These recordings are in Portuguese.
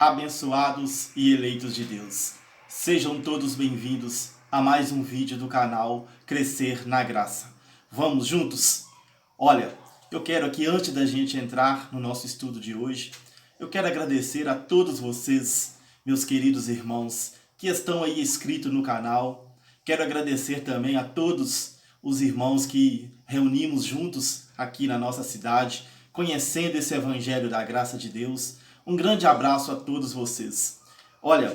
Abençoados e eleitos de Deus, sejam todos bem-vindos a mais um vídeo do canal Crescer na Graça. Vamos juntos? Olha, eu quero aqui, antes da gente entrar no nosso estudo de hoje, eu quero agradecer a todos vocês, meus queridos irmãos, que estão aí inscritos no canal. Quero agradecer também a todos os irmãos que reunimos juntos aqui na nossa cidade, conhecendo esse Evangelho da Graça de Deus. Um grande abraço a todos vocês. Olha,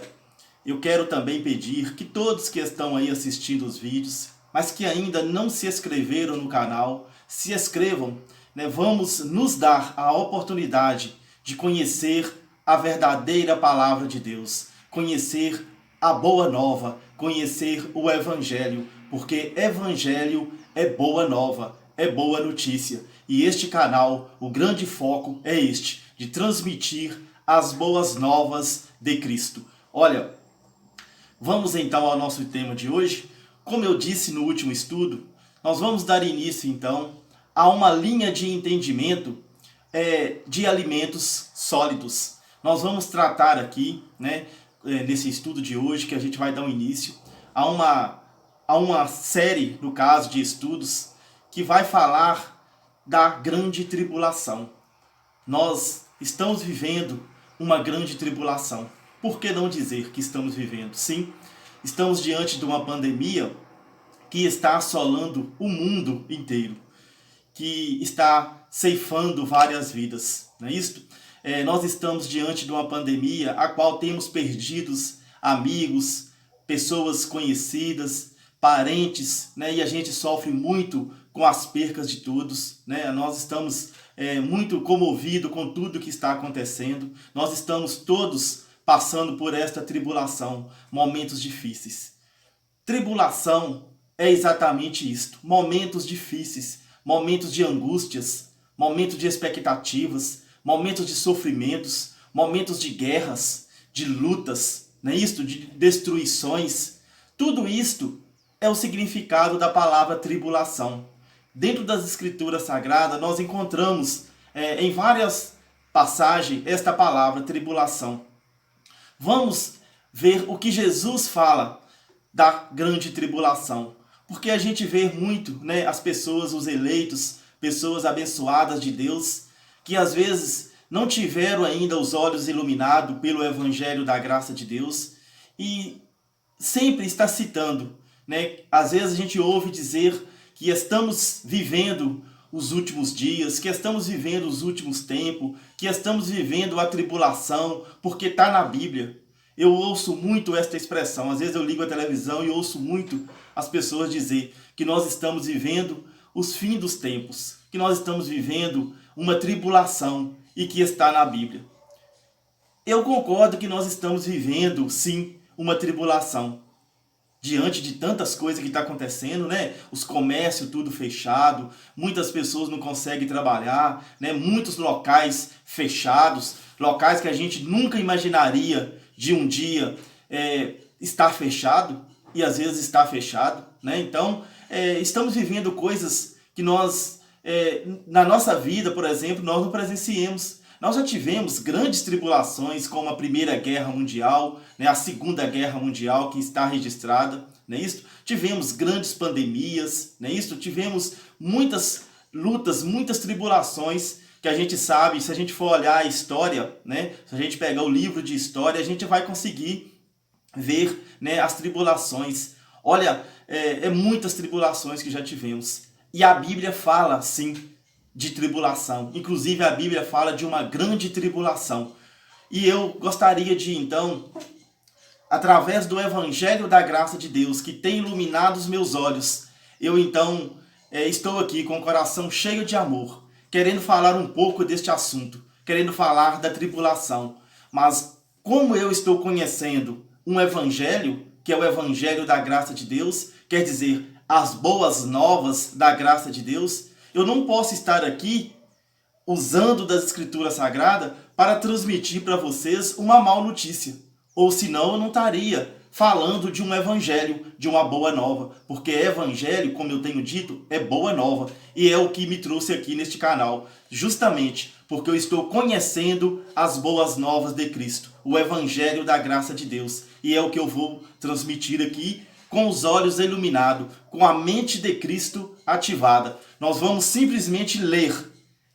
eu quero também pedir que todos que estão aí assistindo os vídeos, mas que ainda não se inscreveram no canal, se inscrevam, né? Vamos nos dar a oportunidade de conhecer a verdadeira palavra de Deus, conhecer a boa nova, conhecer o Evangelho, porque Evangelho é boa nova, é boa notícia. E este canal, o grande foco é este, de transmitir as boas novas de Cristo. Olha, vamos então ao nosso tema de hoje. Como eu disse no último estudo, nós vamos dar início então a uma linha de entendimento de alimentos sólidos. Nós vamos tratar aqui, nesse estudo de hoje, que a gente vai dar um início a uma série, no caso, de estudos que vai falar da grande tribulação. Nós estamos vivendo uma grande tribulação. Por que não dizer que estamos vivendo? Sim, estamos diante de uma pandemia que está assolando o mundo inteiro, que está ceifando várias vidas, não é isso? Nós estamos diante de uma pandemia a qual temos perdido amigos, pessoas conhecidas, parentes, e a gente sofre muito com as percas de todos, Nós estamos muito comovidos com tudo que está acontecendo. Nós estamos todos passando por esta tribulação, momentos difíceis. Tribulação é exatamente isto, momentos difíceis, momentos de angústias, momentos de expectativas, momentos de sofrimentos, momentos de guerras, de lutas, de destruições. Tudo isto é o significado da palavra tribulação. Dentro das Escrituras Sagradas, nós encontramos em várias passagens esta palavra tribulação. Vamos ver o que Jesus fala da grande tribulação. Porque a gente vê muito as pessoas, os eleitos, pessoas abençoadas de Deus, que às vezes não tiveram ainda os olhos iluminados pelo Evangelho da Graça de Deus e sempre está citando. Às vezes a gente ouve dizer que estamos vivendo os últimos dias, que estamos vivendo os últimos tempos, que estamos vivendo a tribulação, porque está na Bíblia. Eu ouço muito esta expressão, às vezes eu ligo a televisão e ouço muito as pessoas dizer que nós estamos vivendo os fins dos tempos, que nós estamos vivendo uma tribulação e que está na Bíblia. Eu concordo que nós estamos vivendo, sim, uma tribulação. Diante de tantas coisas que está acontecendo, Os comércios tudo fechado, muitas pessoas não conseguem trabalhar, Muitos locais fechados, locais que a gente nunca imaginaria de um dia estar fechado, e às vezes está fechado, Então, estamos vivendo coisas que nós, na nossa vida, por exemplo, nós não presenciamos. Nós já tivemos grandes tribulações, como a Primeira Guerra Mundial, a Segunda Guerra Mundial, que está registrada, não é isso? Tivemos grandes pandemias, não é isso? Tivemos muitas lutas, muitas tribulações, que a gente sabe, se a gente for olhar a história, se a gente pegar o livro de história, a gente vai conseguir ver as tribulações. Olha, muitas tribulações que já tivemos. E a Bíblia fala, sim, de tribulação. Inclusive a Bíblia fala de uma grande tribulação. E eu gostaria de, então, através do Evangelho da Graça de Deus, que tem iluminado os meus olhos, eu então estou aqui com o coração cheio de amor, querendo falar um pouco deste assunto, querendo falar da tribulação. Mas como eu estou conhecendo um Evangelho, que é o Evangelho da Graça de Deus, quer dizer, as boas novas da graça de Deus, eu não posso estar aqui usando das Escrituras Sagradas para transmitir para vocês uma má notícia. Ou senão eu não estaria falando de um evangelho, de uma boa nova. Porque evangelho, como eu tenho dito, é boa nova. E é o que me trouxe aqui neste canal. Justamente porque eu estou conhecendo as boas novas de Cristo, o Evangelho da graça de Deus. E é o que eu vou transmitir aqui com os olhos iluminados, com a mente de Cristo ativada. Nós vamos simplesmente ler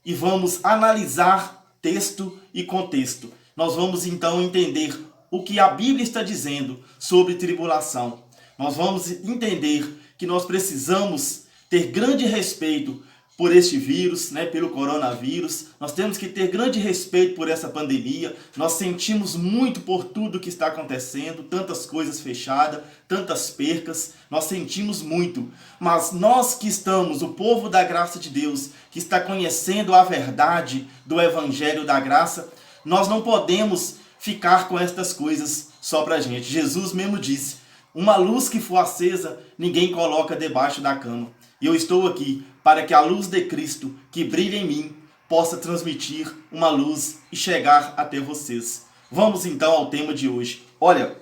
e vamos analisar texto e contexto. Nós vamos então entender o que a Bíblia está dizendo sobre tribulação. Nós vamos entender que nós precisamos ter grande respeito por este vírus, pelo coronavírus. Nós temos que ter grande respeito por essa pandemia. Nós sentimos muito por tudo que está acontecendo, tantas coisas fechadas, tantas percas. Nós sentimos muito. Mas nós que estamos, o povo da graça de Deus, que está conhecendo a verdade do Evangelho da graça, nós não podemos ficar com estas coisas só pra gente. Jesus mesmo disse: uma luz que for acesa, ninguém coloca debaixo da cama. E eu estou aqui para que a luz de Cristo que brilha em mim possa transmitir uma luz e chegar até vocês. Vamos então ao tema de hoje. Olha,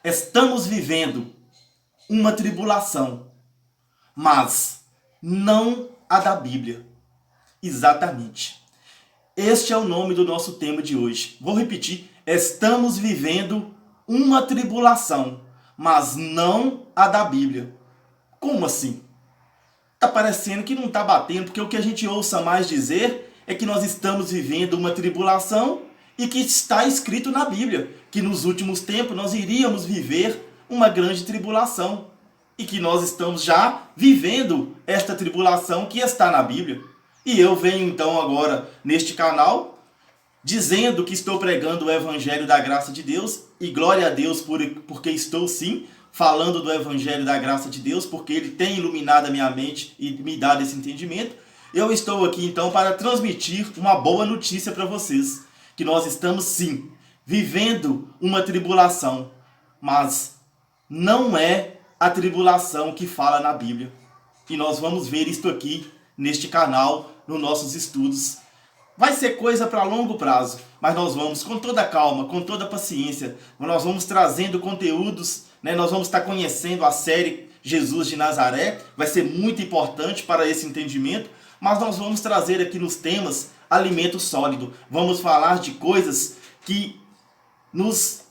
estamos vivendo uma tribulação, mas não a da Bíblia. Exatamente. Este é o nome do nosso tema de hoje. Vou repetir. Estamos vivendo uma tribulação, mas não a da Bíblia. Como assim? Tá parecendo que não tá batendo, porque o que a gente ouça mais dizer é que nós estamos vivendo uma tribulação e que está escrito na Bíblia, que nos últimos tempos nós iríamos viver uma grande tribulação e que nós estamos já vivendo esta tribulação que está na Bíblia. E eu venho então agora neste canal dizendo que estou pregando o Evangelho da graça de Deus, e glória a Deus porque estou sim falando do Evangelho da graça de Deus, porque Ele tem iluminado a minha mente e me dado esse entendimento. Eu estou aqui então para transmitir uma boa notícia para vocês, que nós estamos sim vivendo uma tribulação, mas não é a tribulação que fala na Bíblia. E nós vamos ver isto aqui neste canal, nos nossos estudos. Vai ser coisa para longo prazo, mas nós vamos com toda calma, com toda paciência, nós vamos trazendo conteúdos, nós vamos estar conhecendo a série Jesus de Nazaré, vai ser muito importante para esse entendimento, mas nós vamos trazer aqui nos temas alimento sólido, vamos falar de coisas que nos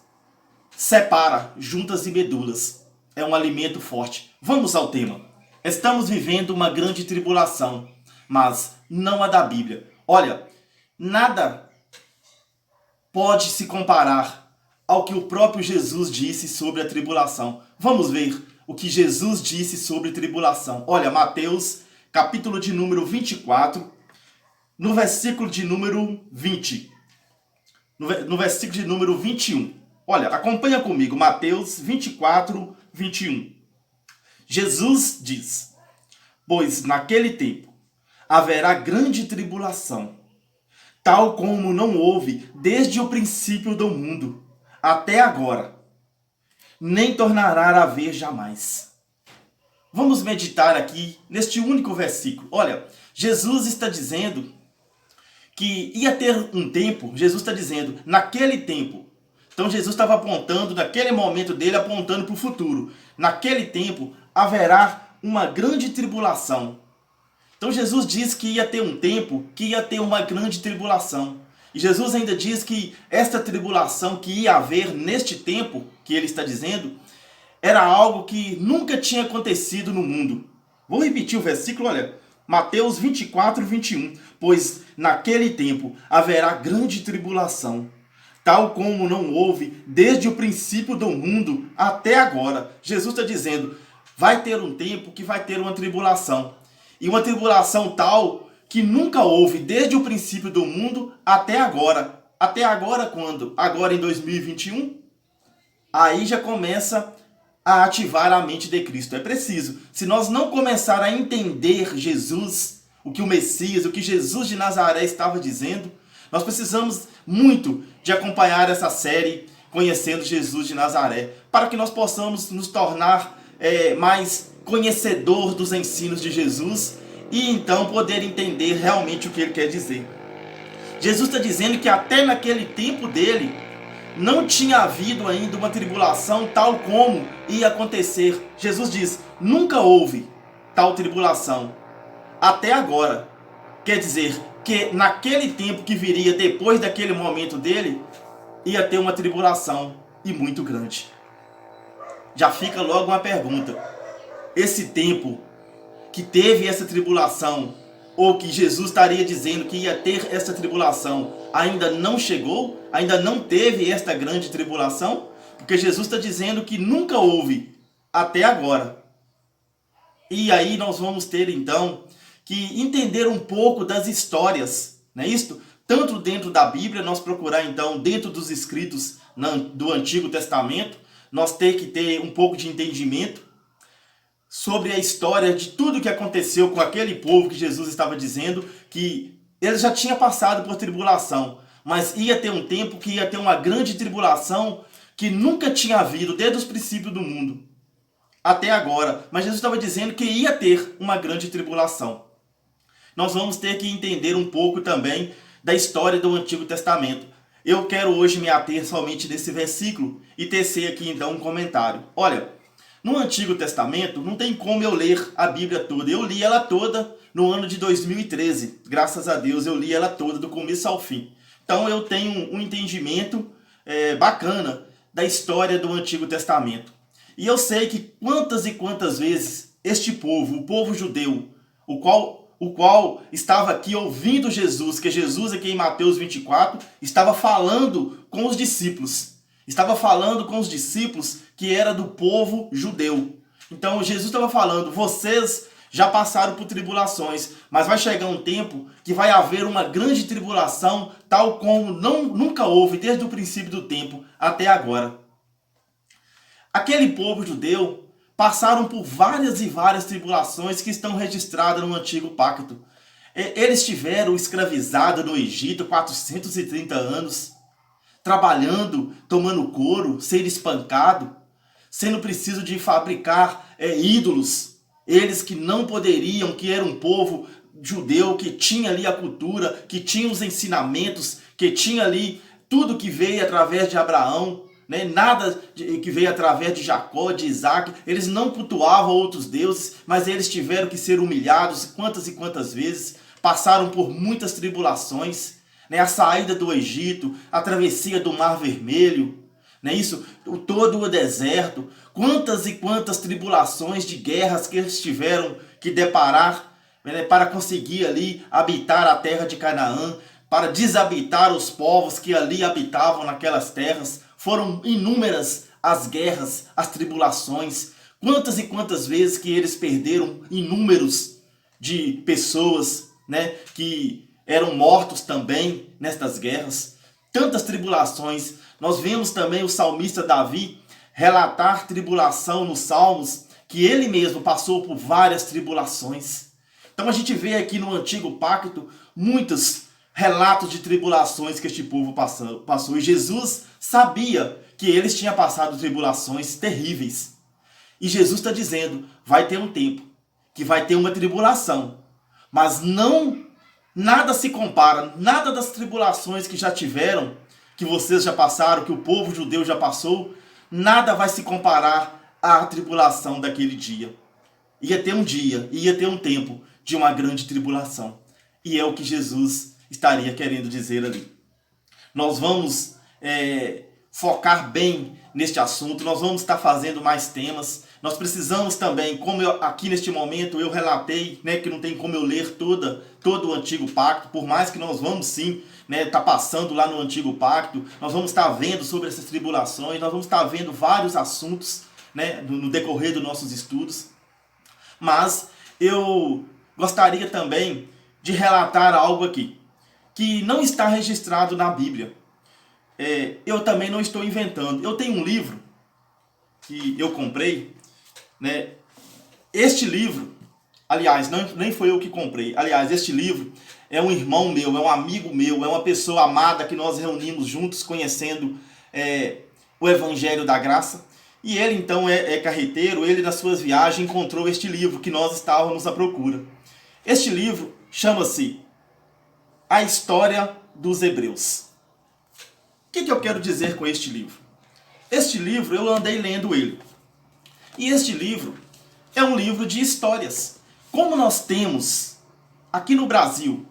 separa, juntas e medulas, é um alimento forte. Vamos ao tema. Estamos vivendo uma grande tribulação, mas não a da Bíblia. Olha, nada pode se comparar ao que o próprio Jesus disse sobre a tribulação. Vamos ver o que Jesus disse sobre tribulação. Olha, Mateus, capítulo de número 24, no versículo de número 20. No versículo de número 21. Olha, acompanha comigo, Mateus 24, 21. Jesus diz: pois naquele tempo haverá grande tribulação, tal como não houve desde o princípio do mundo até agora, nem tornará a haver jamais. Vamos meditar aqui neste único versículo. Olha, Jesus está dizendo que ia ter um tempo, Jesus está dizendo, naquele tempo. Então Jesus estava apontando, naquele momento dele, apontando para o futuro. Naquele tempo haverá uma grande tribulação. Então Jesus diz que ia ter um tempo que ia ter uma grande tribulação. E Jesus ainda diz que esta tribulação que ia haver neste tempo, que ele está dizendo, era algo que nunca tinha acontecido no mundo. Vou repetir o versículo, olha, Mateus 24, 21. Pois naquele tempo haverá grande tribulação, tal como não houve desde o princípio do mundo até agora. Jesus está dizendo, vai ter um tempo que vai ter uma tribulação. E uma tribulação tal que nunca houve desde o princípio do mundo até agora. Até agora quando? Agora em 2021? Aí já começa a ativar a mente de Cristo. É preciso. Se nós não começar a entender Jesus, o que o Messias, o que Jesus de Nazaré estava dizendo, nós precisamos muito de acompanhar essa série Conhecendo Jesus de Nazaré, para que nós possamos nos tornar mais conhecedor dos ensinos de Jesus e então poder entender realmente o que ele quer dizer. Jesus está dizendo que até naquele tempo dele não tinha havido ainda uma tribulação tal como ia acontecer. Jesus diz, nunca houve tal tribulação até agora. Quer dizer, que naquele tempo que viria depois daquele momento dele, ia ter uma tribulação e muito grande. Já fica logo uma pergunta: esse tempo que teve essa tribulação, ou que Jesus estaria dizendo que ia ter essa tribulação, ainda não chegou? Ainda não teve esta grande tribulação? Porque Jesus está dizendo que nunca houve até agora. E aí nós vamos ter então que entender um pouco das histórias, não é isso? Tanto dentro da Bíblia, nós procurar então dentro dos escritos do Antigo Testamento, nós ter que ter um pouco de entendimento sobre a história de tudo que aconteceu com aquele povo que Jesus estava dizendo que ele já tinha passado por tribulação, mas ia ter um tempo que ia ter uma grande tribulação que nunca tinha havido desde os princípios do mundo até agora. Mas Jesus estava dizendo que ia ter uma grande tribulação. Nós vamos ter que entender um pouco também da história do Antigo Testamento. Eu quero hoje me ater somente nesse versículo e tecer aqui então um comentário. Olha, no Antigo Testamento não tem como eu ler a Bíblia toda. Eu li ela toda no ano de 2013. Graças a Deus eu li ela toda do começo ao fim. Então eu tenho um entendimento bacana da história do Antigo Testamento. E eu sei que quantas e quantas vezes este povo, o povo judeu, o qual estava aqui ouvindo Jesus, que Jesus aqui em Mateus 24, estava falando com os discípulos. Estava falando com os discípulos que era do povo judeu. Então Jesus estava falando, vocês já passaram por tribulações, mas vai chegar um tempo que vai haver uma grande tribulação, tal como nunca houve desde o princípio do tempo até agora. Aquele povo judeu passaram por várias e várias tribulações que estão registradas no Antigo Pacto. Eles estiveram escravizados no Egito 430 anos, trabalhando, tomando couro, sendo espancado, sendo preciso de fabricar ídolos. Eles que não poderiam, que era um povo judeu, que tinha ali a cultura, que tinha os ensinamentos, que tinha ali tudo que veio através de Abraão, né? Nada que veio através de Jacó, de Isaac. Eles não cultuavam outros deuses, mas eles tiveram que ser humilhados quantas e quantas vezes, passaram por muitas tribulações, né? A saída do Egito, a travessia do Mar Vermelho, não é isso? Todo o deserto, quantas e quantas tribulações de guerras que eles tiveram que deparar, né? Para conseguir ali habitar a terra de Canaã, para desabitar os povos que ali habitavam naquelas terras. Foram inúmeras as guerras, as tribulações. Quantas e quantas vezes que eles perderam inúmeros de pessoas, né, que eram mortos também nestas guerras. Tantas tribulações. Nós vemos também o salmista Davi relatar tribulação nos Salmos, que ele mesmo passou por várias tribulações. Então a gente vê aqui no Antigo Pacto muitos relatos de tribulações que este povo passou. E Jesus sabia que eles tinham passado tribulações terríveis. E Jesus está dizendo, vai ter um tempo que vai ter uma tribulação. Mas nada se compara, nada das tribulações que já tiveram, que vocês já passaram, que o povo judeu já passou, nada vai se comparar à tribulação daquele dia. Ia ter um dia, ia ter um tempo de uma grande tribulação. E é o que Jesus estaria querendo dizer ali. Nós vamos focar bem neste assunto, nós vamos estar fazendo mais temas. Nós precisamos também, como aqui neste momento eu relatei, né, que não tem como eu ler todo o Antigo Pacto, por mais que nós vamos sim, né, estar passando lá no Antigo Pacto, nós vamos estar vendo sobre essas tribulações, nós vamos estar vendo vários assuntos, né, no decorrer dos nossos estudos. Mas eu gostaria também de relatar algo aqui, que não está registrado na Bíblia. Eu também não estou inventando. Eu tenho um livro que eu comprei, né? Este livro, aliás, nem foi eu que comprei. Aliás, este livro é um irmão meu, é um amigo meu, é uma pessoa amada que nós reunimos juntos, conhecendo o Evangelho da Graça. E ele então é carreteiro, ele nas suas viagens encontrou este livro que nós estávamos à procura. Este livro chama-se A História dos Hebreus. O que eu quero dizer com este livro? Este livro, eu andei lendo ele. E este livro é um livro de histórias. Como nós temos aqui no Brasil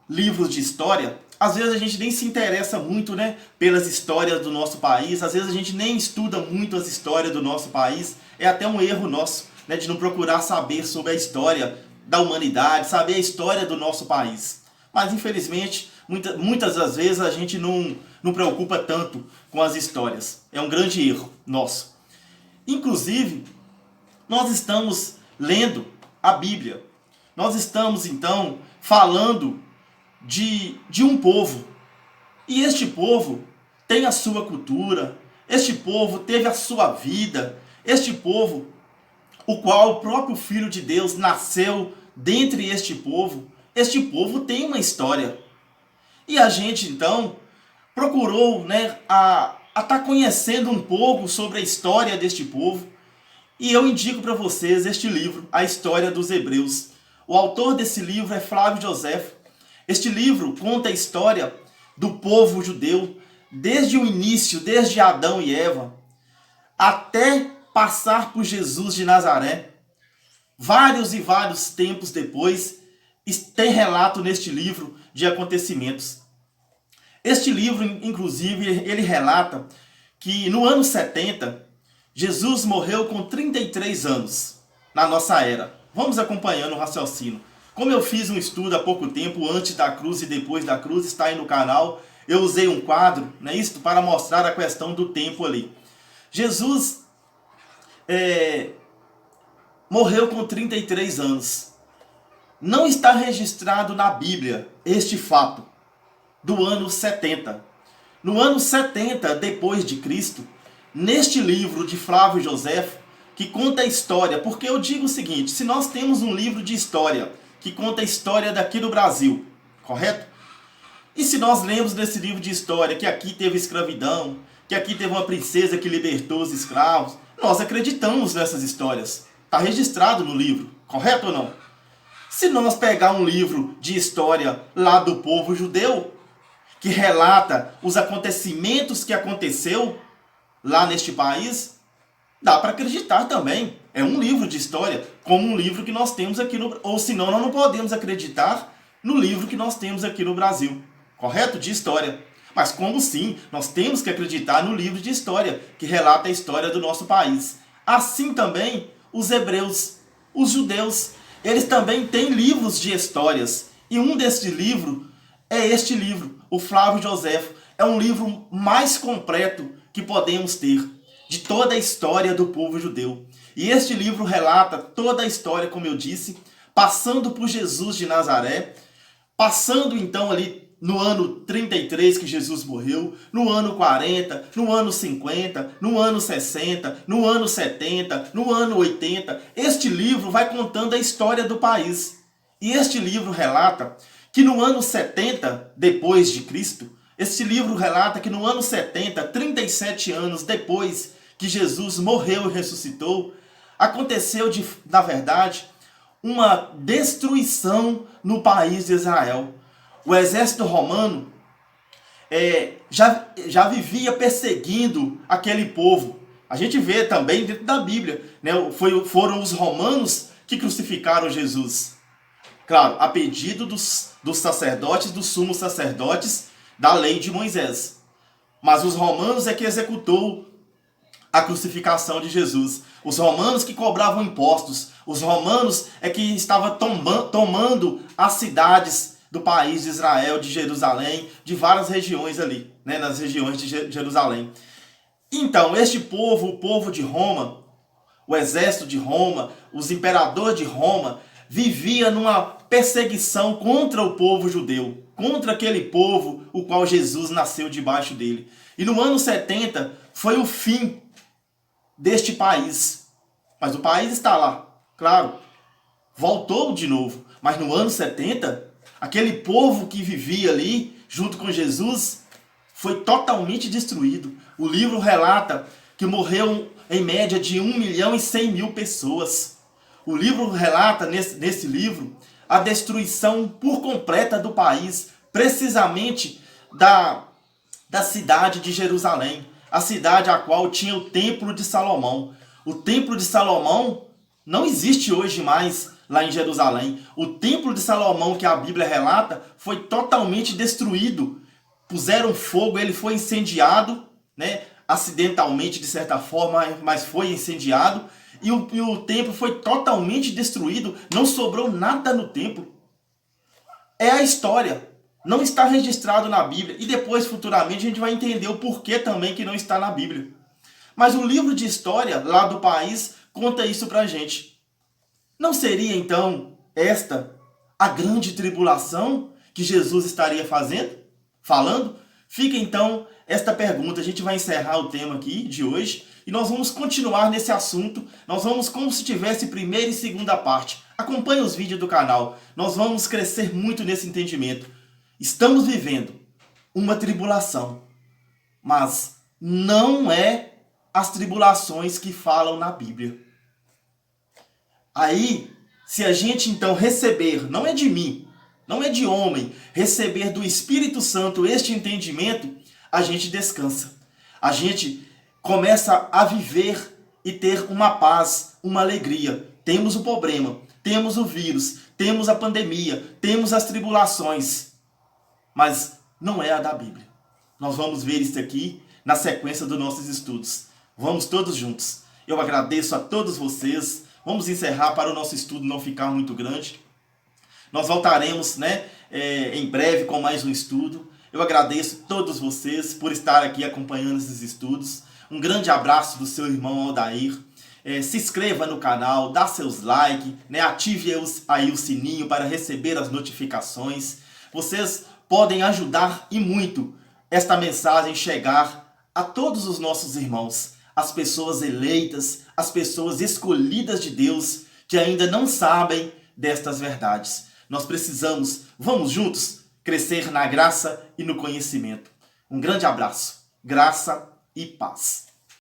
livros de história, às vezes a gente nem se interessa muito, né, pelas histórias do nosso país, às vezes a gente nem estuda muito as histórias do nosso país. É até um erro nosso, né, de não procurar saber sobre a história da humanidade, saber a história do nosso país. Mas infelizmente, muitas das vezes a gente não preocupa tanto com as histórias. É um grande erro nosso. Inclusive, nós estamos lendo a Bíblia. Nós estamos então falando de um povo. E este povo tem a sua cultura, este povo teve a sua vida, este povo, o qual o próprio Filho de Deus nasceu dentre este povo tem uma história. E a gente então procurou, né, a estar conhecendo um pouco sobre a história deste povo. E eu indico para vocês este livro, A História dos Hebreus. O autor desse livro é Flávio José. Este livro conta a história do povo judeu, desde o início, desde Adão e Eva, até passar por Jesus de Nazaré. Vários e vários tempos depois, tem relato neste livro de acontecimentos. Este livro, inclusive, ele relata que no ano 70, Jesus morreu com 33 anos na nossa era. Vamos acompanhando o raciocínio. Como eu fiz um estudo há pouco tempo, antes da cruz e depois da cruz, está aí no canal, eu usei um quadro, né, isto para mostrar a questão do tempo ali. Jesus morreu com 33 anos. Não está registrado na Bíblia este fato do ano 70. No ano 70 depois de Cristo, neste livro de Flávio José, que conta a história, porque eu digo o seguinte, se nós temos um livro de história que conta a história daqui do Brasil, correto? E se nós lemos nesse livro de história que aqui teve escravidão, que aqui teve uma princesa que libertou os escravos, nós acreditamos nessas histórias. Está registrado no livro, correto ou não? Se nós pegar um livro de história lá do povo judeu, que relata os acontecimentos que aconteceu lá neste país, dá para acreditar também. É um livro de história, como um livro que nós temos aqui no... Ou senão nós não podemos acreditar no livro que nós temos aqui no Brasil, correto? De história. Mas como sim, nós temos que acreditar no livro de história, que relata a história do nosso país. Assim também os hebreus, os judeus, eles também têm livros de histórias. E um desses livros é este livro, o Flávio José. É um livro mais completo que podemos ter de toda a história do povo judeu. E este livro relata toda a história, como eu disse, passando por Jesus de Nazaré, passando então ali no ano 33 que Jesus morreu, no ano 40, no ano 50, no ano 60, no ano 70, no ano 80. Este livro vai contando a história do país. E este livro relata que no ano 70 depois de Cristo, este livro relata que no ano 70, 37 anos depois que Jesus morreu e ressuscitou, aconteceu, na verdade, uma destruição no país de Israel. O exército romano já vivia perseguindo aquele povo. A gente vê também dentro da Bíblia, né? Foram os romanos que crucificaram Jesus. Claro, a pedido dos sacerdotes, dos sumos sacerdotes da lei de Moisés. Mas os romanos é que executou a crucificação de Jesus. Os romanos que cobravam impostos. Os romanos é que estavam tomando as cidades do país de Israel, de Jerusalém, de várias regiões ali, né, nas regiões de Jerusalém. Então, este povo, o povo de Roma, o exército de Roma, os imperadores de Roma, vivia numa perseguição contra o povo judeu, contra aquele povo o qual Jesus nasceu debaixo dele. E no ano 70 foi o fim deste país. Mas o país está lá, claro, voltou de novo. Mas no ano 70, aquele povo que vivia ali, junto com Jesus, foi totalmente destruído. O livro relata que morreu em média de 1.100.000 pessoas. O livro relata, nesse livro, a destruição por completa do país, precisamente da cidade de Jerusalém, a cidade a qual tinha o Templo de Salomão. O Templo de Salomão não existe hoje mais lá em Jerusalém. O templo de Salomão, que a Bíblia relata, foi totalmente destruído. Puseram fogo, ele foi incendiado, né? Acidentalmente de certa forma, mas foi incendiado. E o templo foi totalmente destruído, não sobrou nada no templo. É a história, não está registrado na Bíblia. E depois, futuramente, a gente vai entender o porquê também que não está na Bíblia. Mas o livro de história lá do país conta isso pra gente. Não seria então esta a grande tribulação que Jesus estaria falando? Fica então esta pergunta. A gente vai encerrar o tema aqui de hoje e nós vamos continuar nesse assunto. Nós vamos como se tivesse primeira e segunda parte. Acompanhe os vídeos do canal. Nós vamos crescer muito nesse entendimento. Estamos vivendo uma tribulação, mas não é as tribulações que falam na Bíblia. Aí, se a gente então receber, não é de mim, não é de homem, receber do Espírito Santo este entendimento, a gente descansa. A gente começa a viver e ter uma paz, uma alegria. Temos o problema, temos o vírus, temos a pandemia, temos as tribulações, mas não é a da Bíblia. Nós vamos ver isso aqui na sequência dos nossos estudos. Vamos todos juntos. Eu agradeço a todos vocês. Vamos encerrar para o nosso estudo não ficar muito grande. Nós voltaremos, em breve com mais um estudo. Eu agradeço a todos vocês por estar aqui acompanhando esses estudos. Um grande abraço do seu irmão Aldair. Se inscreva no canal, dá seus likes, ative aí o sininho para receber as notificações. Vocês podem ajudar e muito esta mensagem chegar a todos os nossos irmãos, as pessoas eleitas, as pessoas escolhidas de Deus que ainda não sabem destas verdades. Nós precisamos, vamos juntos, crescer na graça e no conhecimento. Um grande abraço, graça e paz.